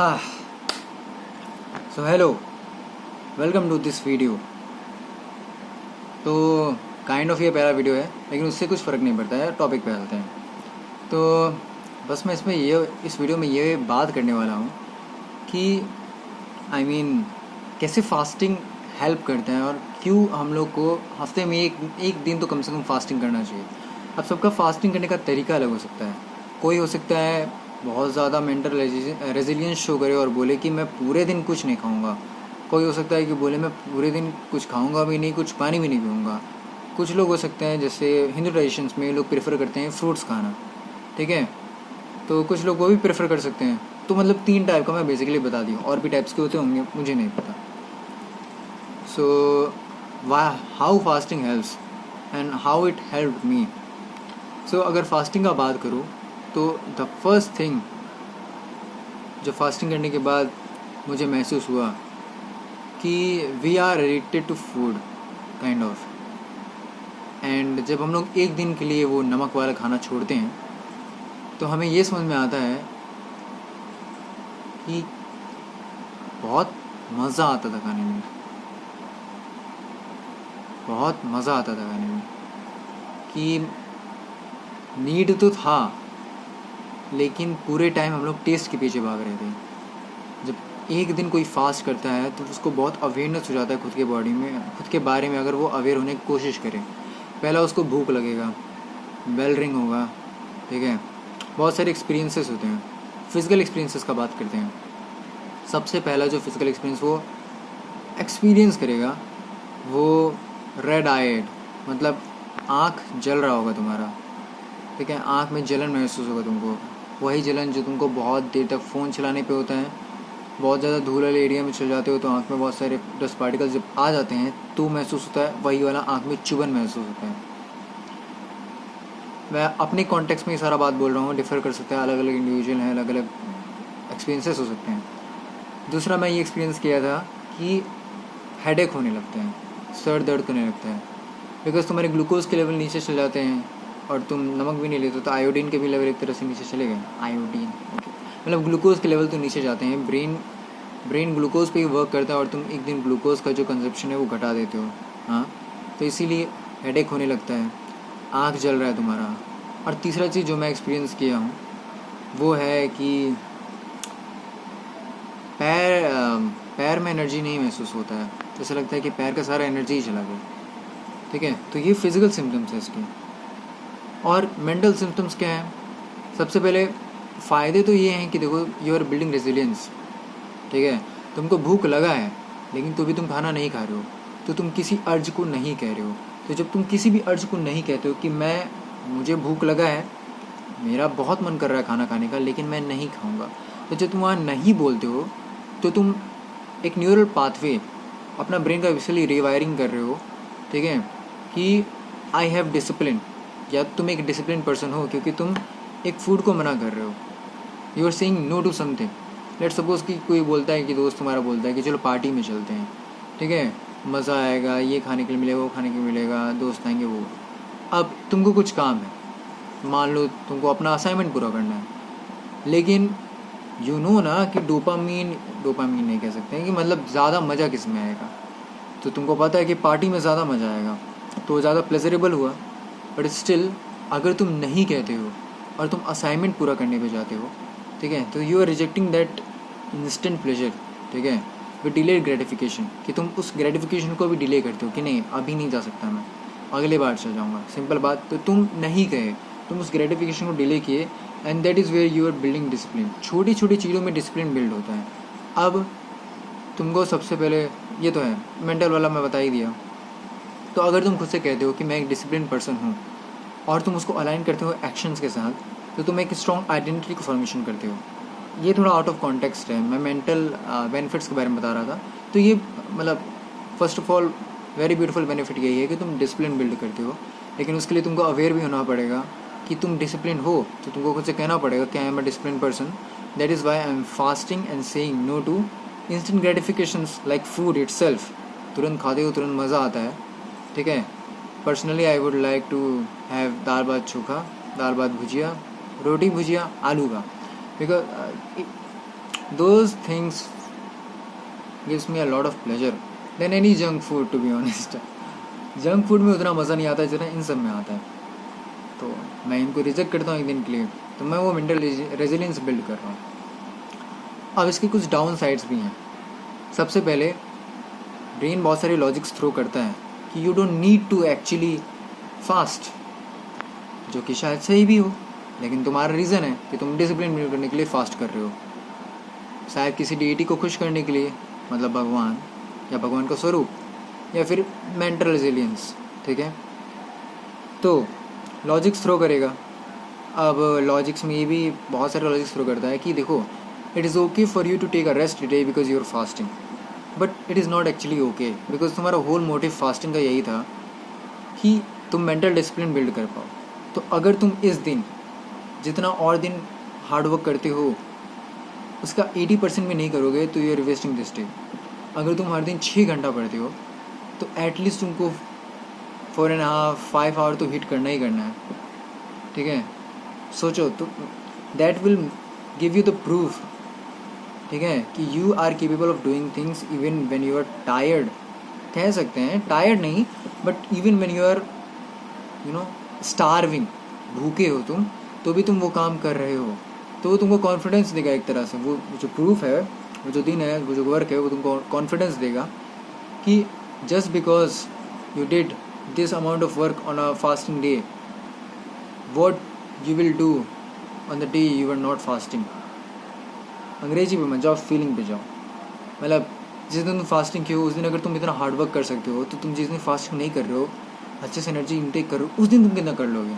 हाँ, so hello, welcome to this video. तो kind of ये पहला वीडियो है, लेकिन उससे कुछ फ़र्क नहीं पड़ता है, टॉपिक पे आते हैं। तो बस मैं इस वीडियो में ये बात करने वाला हूँ कि कैसे फास्टिंग हेल्प करते हैं और क्यों हम लोग को हफ्ते में एक दिन तो कम से कम फास्टिंग करना चाहिए। अब सबका फास्टिंग करने का तरीका अलग हो सकता है। कोई हो सकता है बहुत ज़्यादा मेंटल रेजिलियंस शो करे और बोले कि मैं पूरे दिन कुछ नहीं खाऊंगा। कोई हो सकता है कि बोले मैं पूरे दिन कुछ खाऊंगा भी नहीं, कुछ पानी भी नहीं पीऊँगा। कुछ लोग हो सकते हैं, जैसे हिंदू ट्रेडिशंस में लोग प्रेफर करते हैं फ्रूट्स खाना, ठीक है। तो कुछ लोग वो भी प्रेफर कर सकते हैं। तो मतलब 3 टाइप का मैं बेसिकली बता दी, और भी टाइप्स के होते होंगे, मुझे नहीं पता। So how fasting helps and how it help me. So अगर फास्टिंग का बात करूँ तो द फर्स्ट थिंग जो फास्टिंग करने के बाद मुझे महसूस हुआ कि we are addicted to food kind of. And जब हम लोग एक दिन के लिए वो नमक वाला खाना छोड़ते हैं तो हमें ये समझ में आता है कि बहुत मज़ा आता था खाने में, बहुत मज़ा आता था खाने में, कि नीड तो था लेकिन पूरे टाइम हम लोग टेस्ट के पीछे भाग रहे थे। जब एक दिन कोई फास्ट करता है तो उसको बहुत अवेयरनेस हो जाता है खुद के बॉडी में, खुद के बारे में। अगर वो अवेयर होने की कोशिश करे, पहला उसको भूख लगेगा, बेल रिंग होगा, ठीक है। बहुत सारे एक्सपीरियंसेस होते हैं। फिज़िकल एक्सपीरियंसेस का बात करते हैं। सबसे पहला जो फिज़िकल एक्सपीरियंस वो एक्सपीरियंस करेगा वो रेड आइड, मतलब आँख जल रहा होगा तुम्हारा, ठीक है। आँख में जलन महसूस होगा तुमको, वही जलन जो तुमको बहुत देर तक फ़ोन चलाने पे होता है। बहुत ज़्यादा धूल वाले एरिया में चल जाते हो तो आँख में बहुत सारे डस्ट पार्टिकल्स जब आ जाते हैं तो महसूस होता है, वही वाला आँख में चुभन महसूस होता है। मैं अपने कॉन्टेक्स्ट में ये सारा बात बोल रहा हूँ, डिफ़र कर सकता है, अलग अलग इंडिविजुअल हैं, अलग अलग एक्सपीरियंसेस हो सकते हैं। दूसरा मैं ये एक्सपीरियंस किया था कि हेडेक होने लगते हैं, सर दर्द करने लगता है, बिकॉज तुम्हारे ग्लूकोज के लेवल नीचे चले जाते हैं और तुम नमक भी नहीं लेते तो आयोडीन के भी लेवल एक तरह से नीचे चले गए। आयोडीन मतलब ग्लूकोज के लेवल तो नीचे जाते हैं। ब्रेन ग्लूकोज पे ही वर्क करता है और तुम एक दिन ग्लूकोज का जो कंजप्शन है वो घटा देते हो, हाँ। तो इसीलिए हेडेक होने लगता है, आँख जल रहा है तुम्हारा। और तीसरा चीज़ जो मैं एक्सपीरियंस किया हूँ वो है कि पैर में एनर्जी नहीं महसूस होता है, ऐसा लगता है कि पैर का सारा एनर्जी ही चला गया, ठीक है। तो ये फिज़िकल सिम्टम्स है इसके। और मेंटल सिम्टम्स क्या हैं? सबसे पहले फ़ायदे तो ये हैं कि देखो, यू आर बिल्डिंग रेजिलियंस, ठीक है। तुमको भूख लगा है लेकिन तो भी तुम खाना नहीं खा रहे हो, तो तुम किसी अर्ज को नहीं कह रहे हो। तो जब तुम किसी भी अर्ज को नहीं कहते हो कि मुझे भूख लगा है, मेरा बहुत मन कर रहा है खाना खाने का लेकिन मैं नहीं खाऊंगा, तो जब तुम वहाँ नहीं बोलते हो तो तुम एक न्यूरल पाथवे, अपना ब्रेन का विशली रिवायरिंग कर रहे हो, ठीक है, कि आई हैव डिसिप्लिन, या तुम एक डिसिप्लिन पर्सन हो क्योंकि तुम एक फूड को मना कर रहे हो। You are saying no to something. Let's suppose कि कोई बोलता है कि दोस्त तुम्हारा बोलता है कि चलो पार्टी में चलते हैं, ठीक है, मज़ा आएगा, ये खाने के लिए मिलेगा, वो खाने के लिए मिलेगा, दोस्त आएंगे वो। अब तुमको कुछ काम है, मान लो तुमको अपना असाइनमेंट पूरा करना है, लेकिन यू नो ना कि डोपामीन नहीं कह सकते हैं कि मतलब ज़्यादा मज़ा किस में आएगा। तो तुमको पता है कि पार्टी में ज़्यादा मज़ा आएगा, तो ज़्यादा प्लेजरेबल हुआ। बट स्टिल अगर तुम नहीं कहते हो और तुम असाइनमेंट पूरा करने पे जाते हो, ठीक है, तो you are rejecting that instant pleasure, ठीक है, विद डिलेड ग्रेटिफिकेशन, कि तुम उस ग्रेटिफिकेशन को भी डिले करते हो कि नहीं अभी नहीं जा सकता मैं, अगले बार चल जाऊँगा, सिंपल बात। तो तुम नहीं कहे, तुम उस ग्रेटिफिकेशन को डिले किए, and that is where you are building discipline. छोटी छोटी चीज़ों में डिसिप्लिन बिल्ड होता है। अब तुमको सबसे पहले ये तो है मेंटल वाला, मैं बता ही दिया। तो अगर तुम खुद से कहते हो कि मैं एक डिसिप्लिन पर्सन हूँ और तुम उसको अलाइन करते हो एक्शंस के साथ, तो तुम एक स्ट्रॉन्ग आइडेंटिटी को फॉर्मेशन करते हो। ये थोड़ा आउट ऑफ कॉन्टेक्स्ट है, मैं मेंटल बेनिफिट्स के बारे में बता रहा था। तो ये मतलब first of all very beautiful benefit यही है कि तुम डिसिप्लिन बिल्ड करते हो, लेकिन उसके लिए तुमको अवेयर भी होना पड़ेगा कि तुम डिसिप्लिन हो। तो तुमको खुद से कहना पड़ेगा कि I am a discipline person, that is why I am fasting and saying no to instant gratifications like food itself. तुरंत खाते हो तुरंत मज़ा आता है, ठीक है। Personally I would like to have dal bhaat chokha, dal bhaat bhujia, रोटी भुजिया आलू का, because those things gives me a lot of pleasure than any junk food, to be honest. Junk food में उतना मज़ा नहीं आता जितना इन सब में आता है, तो मैं इनको रिजेक्ट करता हूँ एक दिन के लिए, तो मैं वो मेंटल रेजिलियंस बिल्ड कर रहा हूँ. अब इसके कुछ डाउन साइड्स भी हैं. सबसे पहले ब्रेन बहुत सारे लॉजिक्स थ्रो करता है कि you don't need to actually fast, जो कि शायद सही भी हो, लेकिन तुम्हारा रीज़न है कि तुम डिसिप्लिन बिल्ड करने के लिए फास्ट कर रहे हो, शायद किसी डीटी को खुश करने के लिए, मतलब भगवान या भगवान का स्वरूप, या फिर मेंटल रेजिलियंस. ठीक है, तो लॉजिक्स थ्रो करेगा. अब लॉजिक्स में ये भी बहुत सारे लॉजिक्स थ्रो करता है कि देखो, it is okay for you to take a rest today because you are fasting, but it is not actually okay, because तुम्हारा होल मोटिव फास्टिंग का यही था कि तुम मेंटल डिसिप्लिन बिल्ड कर पाओ. तो अगर तुम इस दिन जितना और दिन हार्डवर्क करते हो उसका 80% भी नहीं करोगे तो you are wasting this day. अगर तुम हर दिन 6 घंटा पढ़ते हो तो एटलीस्ट तुमको 4.5-5 आवर तो हिट करना ही करना है. ठीक है, सोचो तो that will give you the proof, ठीक है, कि you are capable of doing things even when you are tired. कह सकते हैं टायर्ड नहीं, but even when you are starving, भूखे हो तुम, तो भी तुम वो काम कर रहे हो, तो वो तुमको कॉन्फिडेंस देगा एक तरह से. वो जो प्रूफ है, वो जो दिन है, वो जो वर्क है, वो तुमको कॉन्फिडेंस देगा कि just because you did this amount of work on a fasting day, what you will do on the day you are not fasting. अंग्रेजी पे मत जाओ, फीलिंग पे जाओ. मतलब जिस दिन तुम फास्टिंग की हो उस दिन अगर तुम इतना हार्ड वर्क कर सकते हो, तो तुम जिस दिन फास्टिंग नहीं कर रहे हो, अच्छे से एनर्जी इनटेक कर रहे हो, उस दिन तुम कितना कर लोगे.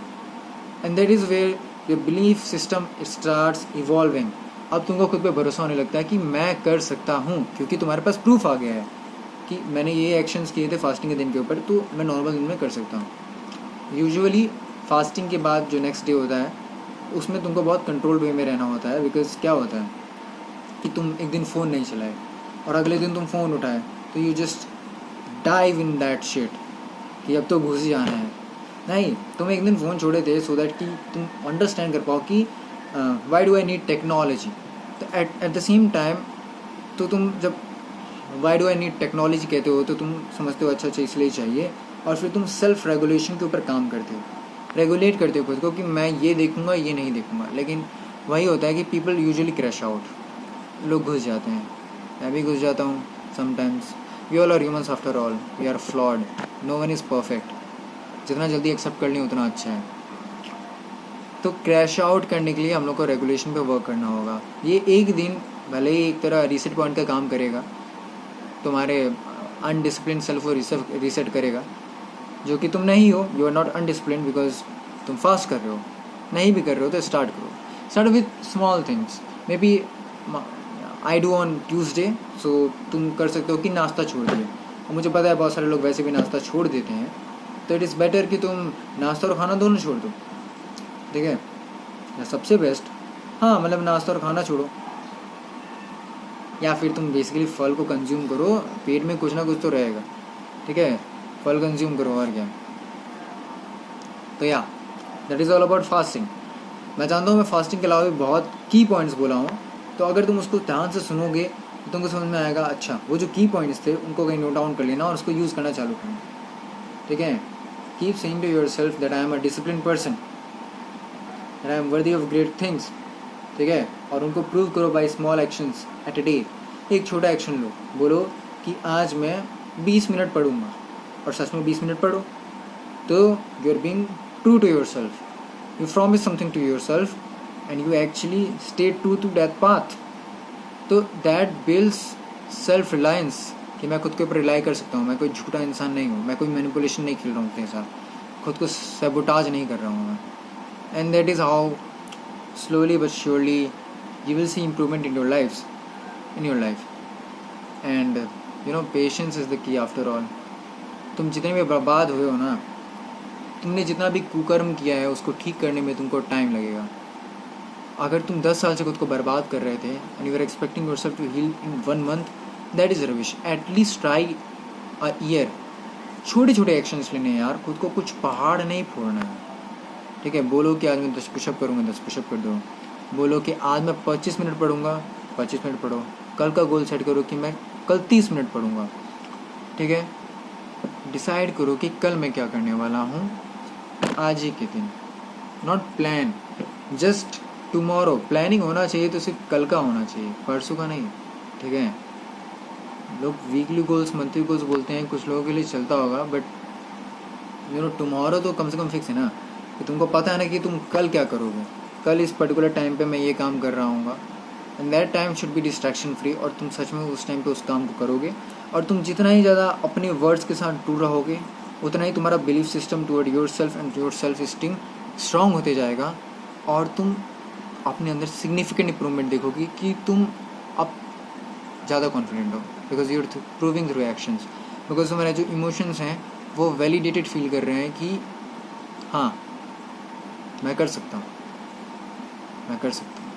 And that is where your belief system starts evolving. अब तुमको खुद पे भरोसा होने लगता है कि मैं कर सकता हूँ, क्योंकि तुम्हारे पास प्रूफ आ गया है कि मैंने ये एक्शंस किए थे फास्टिंग के दिन के ऊपर, तो मैं नॉर्मल दिन में कर सकता हूँ. यूजुअली फास्टिंग के बाद जो नेक्स्ट डे होता है उसमें तुमको बहुत कंट्रोल वे में रहना होता है. बिकॉज क्या होता है कि तुम एक दिन फ़ोन नहीं चलाए और अगले दिन तुम फ़ोन उठाए, तो you just dive in that shit कि अब तो घुस जाना है. नहीं, तुम एक दिन फ़ोन छोड़े थे सो दैट कि तुम अंडरस्टैंड कर पाओ कि why do I need technology. तो एट द सेम टाइम, तो तुम जब why do I need technology कहते हो तो तुम समझते हो अच्छा इसलिए चाहिए, और फिर तुम सेल्फ रेगुलेशन के ऊपर काम करते हो, रेगुलेट करते हो खुद को कि मैं ये देखूंगा ये नहीं देखूंगा. लेकिन वही होता है कि पीपल यूजुअली क्रैश आउट, लोग घुस जाते हैं. मैं भी घुस जाता हूँ sometimes. We all are humans after all, we are flawed, no one is perfect. जितना जल्दी एक्सेप्ट कर लें उतना अच्छा है. तो क्रैश आउट करने के लिए हम लोग को रेगुलेशन पे वर्क करना होगा. ये एक दिन भले ही एक तरह रीसेट पॉइंट का काम करेगा, तुम्हारे अनडिसिप्लिन सेल्फ को रीसेट करेगा, जो कि तुम नहीं हो. You are not undiscipline because तुम फास्ट कर रहे हो. नहीं भी कर रहे हो तो स्टार्ट करो. Start with small things. Maybe I do on Tuesday, so तुम कर सकते हो कि नाश्ता छोड़ दिए. और मुझे पता है बहुत सारे लोग वैसे भी नाश्ता छोड़ देते हैं, तो इट इज़ बेटर कि तुम नाश्ता और खाना दोनों छोड़ दो. ठीक है, या सबसे बेस्ट, हाँ मतलब नाश्ता और खाना छोड़ो, या फिर तुम बेसिकली फल को कंज्यूम करो. पेट में कुछ ना कुछ तो रहेगा. ठीक है, फल कंज्यूम करो और क्या. तो या that is all about fasting. मैं जानता हूँ मैं फास्टिंग के अलावा भी बहुत की पॉइंट्स बोला हूँ, तो अगर तुम उसको ध्यान से सुनोगे तो तुमको समझ में आएगा. अच्छा, वो जो की पॉइंट्स थे उनको कहीं नोट डाउन कर लेना और उसको यूज़ करना चालू करना. ठीक है, keep saying to yourself that I am a discipline person, that I am worthy of great things. ठीक है, और उनको प्रूव करो by small actions at a day. एक छोटा एक्शन लो, बोलो कि आज मैं 20 मिनट पढ़ूंगा, और सच में 20 मिनट पढ़ो. तो you are being true to yourself. You promise something to yourself and you actually stay true to that path. तो दैट बिल्ड्स सेल्फ रिलायंस कि मैं खुद के ऊपर रिलाई कर सकता हूँ. मैं कोई झूठा इंसान नहीं हूँ, मैं कोई मैनिपुलेशन नहीं खेल रहा हूँ अपने साथ, खुद को सैबोटाज नहीं कर रहा हूँ मैं. And that is how slowly but surely you will see improvement in your life. And you know patience is the key after all. तुम जितने भी बर्बाद हुए हो ना, तुमने जितना भी कुकर्म किया है उसको ठीक करने में तुमको टाइम लगेगा. अगर तुम 10 साल से खुद को बर्बाद कर रहे थे and you are expecting yourself to heal in 1 month, that is rubbish. At least try a year. छोटे छोटे एक्शंस लेने यार, खुद को कुछ पहाड़ नहीं फोड़ना है. ठीक है, बोलो कि आज मैं 10 पुशअप करूँगा, 10 पुशअप कर दो. बोलो कि आज मैं 25 मिनट पढ़ूंगा, 25 मिनट पढ़ो। कल का गोल सेट करो कि मैं कल 30 मिनट पढ़ूँगा, ठीक है। डिसाइड करो कि कल मैं क्या करने वाला हूँ, आज ही के दिन, not plan, just tomorrow. Planning होना चाहिए तो सिर्फ कल का होना चाहिए, परसों का नहीं, ठीक है। लोग वीकली गोल्स, मंथली गोल्स बोलते हैं, कुछ लोगों के लिए चलता होगा, बट टुमारो तो कम से कम फिक्स है ना, कि तुमको पता है ना कि तुम कल क्या करोगे। कल इस पर्टिकुलर टाइम पे मैं ये काम कर रहा हूँ, and that time should be distraction free, और तुम सच में उस टाइम पे उस काम को करोगे। और तुम जितना ही ज़्यादा अपने वर्ड्स के साथ जुड़ रहोगे, उतना ही तुम्हारा belief system toward your self and your self esteem strong होते जाएगा, और तुम अपने अंदर सिग्निफिकेंट इंप्रूवमेंट देखोगी कि तुम अब ज़्यादा कॉन्फिडेंट हो, because you are proving through actions. Because तुम्हारे जो इमोशंस हैं वो वैलिडेटेड फील कर रहे हैं कि हाँ मैं कर सकता हूँ, मैं कर सकता हूँ।